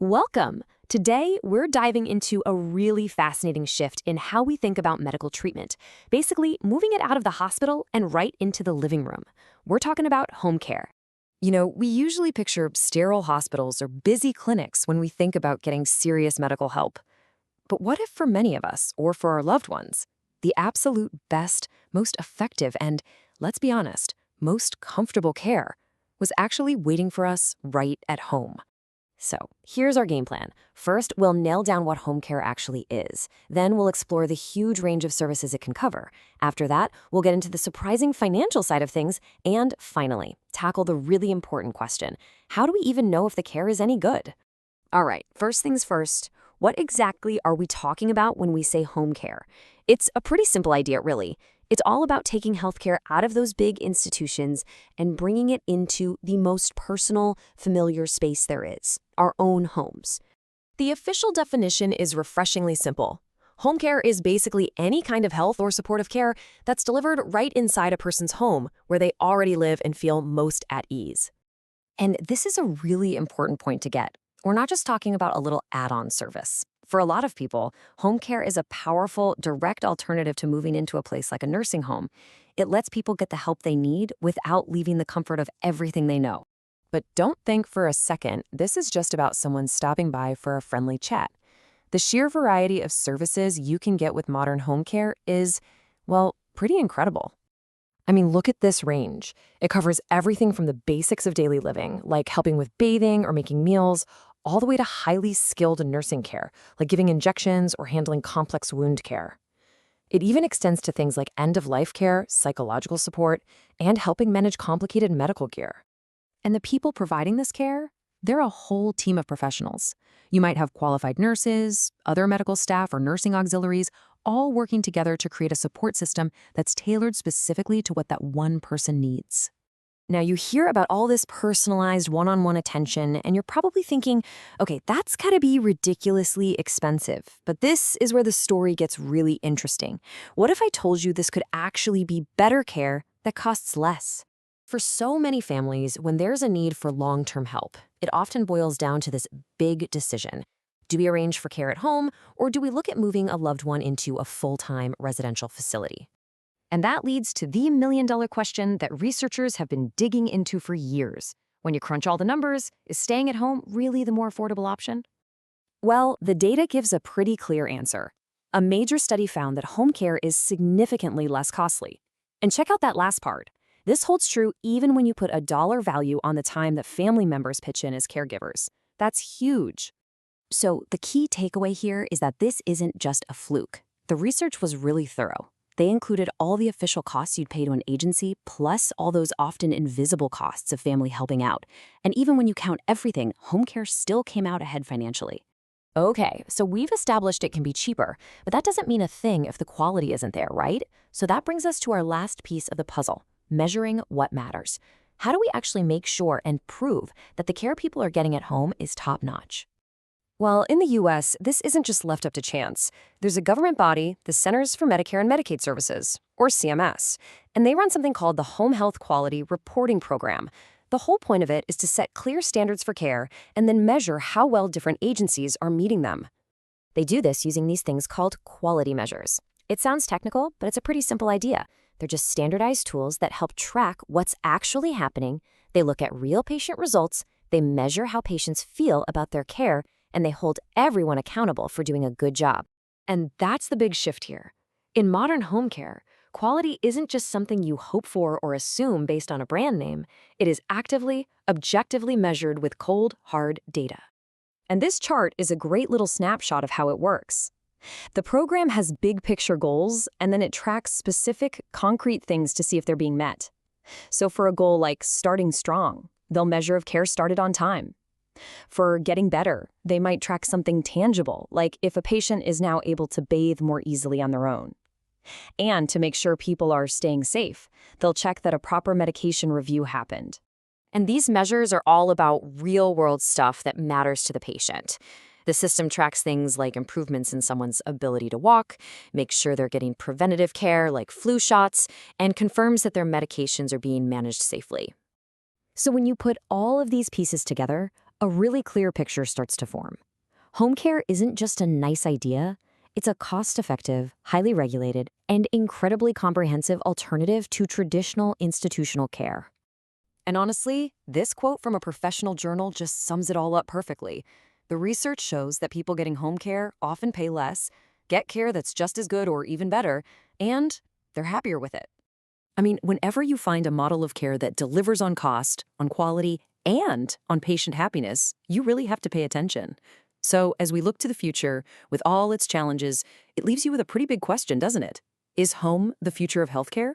Welcome! Today, we're diving into a really fascinating shift in how we think about medical treatment, basically moving it out of the hospital and right into the living room. We're talking about home care. We usually picture sterile hospitals or busy clinics when we think about getting serious medical help. But what if for many of us, or for our loved ones, the absolute best, most effective, and, let's be honest, most comfortable care was actually waiting for us right at home? So, here's our game plan. First, we'll nail down what home care actually is. Then we'll explore the huge range of services it can cover. After that, we'll get into the surprising financial side of things. And finally, tackle the really important question: how do we even know if the care is any good? All right, first things first, what exactly are we talking about when we say home care? It's a pretty simple idea, really. It's all about taking healthcare out of those big institutions and bringing it into the most personal, familiar space there is, our own homes. The official definition is refreshingly simple. Home care is basically any kind of health or supportive care that's delivered right inside a person's home where they already live and feel most at ease. And this is a really important point to get. We're not just talking about a little add-on service. For a lot of people, home care is a powerful, direct alternative to moving into a place like a nursing home. It lets people get the help they need without leaving the comfort of everything they know. But don't think for a second this is just about someone stopping by for a friendly chat. The sheer variety of services you can get with modern home care is, well, pretty incredible. I mean, look at this range. It covers everything from the basics of daily living, like helping with bathing or making meals, all the way to highly skilled nursing care, like giving injections or handling complex wound care. It even extends to things like end-of-life care, psychological support, and helping manage complicated medical gear. And the people providing this care, they're a whole team of professionals. You might have qualified nurses, other medical staff, or nursing auxiliaries, all working together to create a support system that's tailored specifically to what that one person needs. Now, you hear about all this personalized one-on-one attention, and you're probably thinking, okay, that's gotta be ridiculously expensive. But this is where the story gets really interesting. What if I told you this could actually be better care that costs less? For so many families, when there's a need for long-term help, it often boils down to this big decision. Do we arrange for care at home, or do we look at moving a loved one into a full-time residential facility? And that leads to the million-dollar question that researchers have been digging into for years. When you crunch all the numbers, is staying at home really the more affordable option? Well, the data gives a pretty clear answer. A major study found that home care is significantly less costly. And check out that last part. This holds true even when you put a dollar value on the time that family members pitch in as caregivers. That's huge. So the key takeaway here is that this isn't just a fluke. The research was really thorough. They included all the official costs you'd pay to an agency, plus all those often invisible costs of family helping out. And even when you count everything, home care still came out ahead financially. Okay, so we've established it can be cheaper, but that doesn't mean a thing if the quality isn't there, right? So that brings us to our last piece of the puzzle, measuring what matters. How do we actually make sure and prove that the care people are getting at home is top-notch? Well, in the U.S., this isn't just left up to chance. There's a government body, the Centers for Medicare and Medicaid Services, or CMS, and they run something called the Home Health Quality Reporting Program. The whole point of it is to set clear standards for care and then measure how well different agencies are meeting them. They do this using these things called quality measures. It sounds technical, but it's a pretty simple idea. They're just standardized tools that help track what's actually happening. They look at real patient results, they measure how patients feel about their care, and they hold everyone accountable for doing a good job. And that's the big shift here. In modern home care, quality isn't just something you hope for or assume based on a brand name. It is actively, objectively measured with cold, hard data. And this chart is a great little snapshot of how it works. The program has big picture goals, and then it tracks specific, concrete things to see if they're being met. So for a goal like starting strong, they'll measure if care started on time. For getting better, they might track something tangible, like if a patient is now able to bathe more easily on their own. And to make sure people are staying safe, they'll check that a proper medication review happened. And these measures are all about real-world stuff that matters to the patient. The system tracks things like improvements in someone's ability to walk, makes sure they're getting preventative care like flu shots, and confirms that their medications are being managed safely. So when you put all of these pieces together, a really clear picture starts to form. Home care isn't just a nice idea, it's a cost-effective, highly regulated, and incredibly comprehensive alternative to traditional institutional care. And honestly, this quote from a professional journal just sums it all up perfectly. The research shows that people getting home care often pay less, get care that's just as good or even better, and they're happier with it. I mean, whenever you find a model of care that delivers on cost, on quality, and on patient happiness, you really have to pay attention. So, as we look to the future, with all its challenges, it leaves you with a pretty big question, doesn't it? Is home the future of healthcare?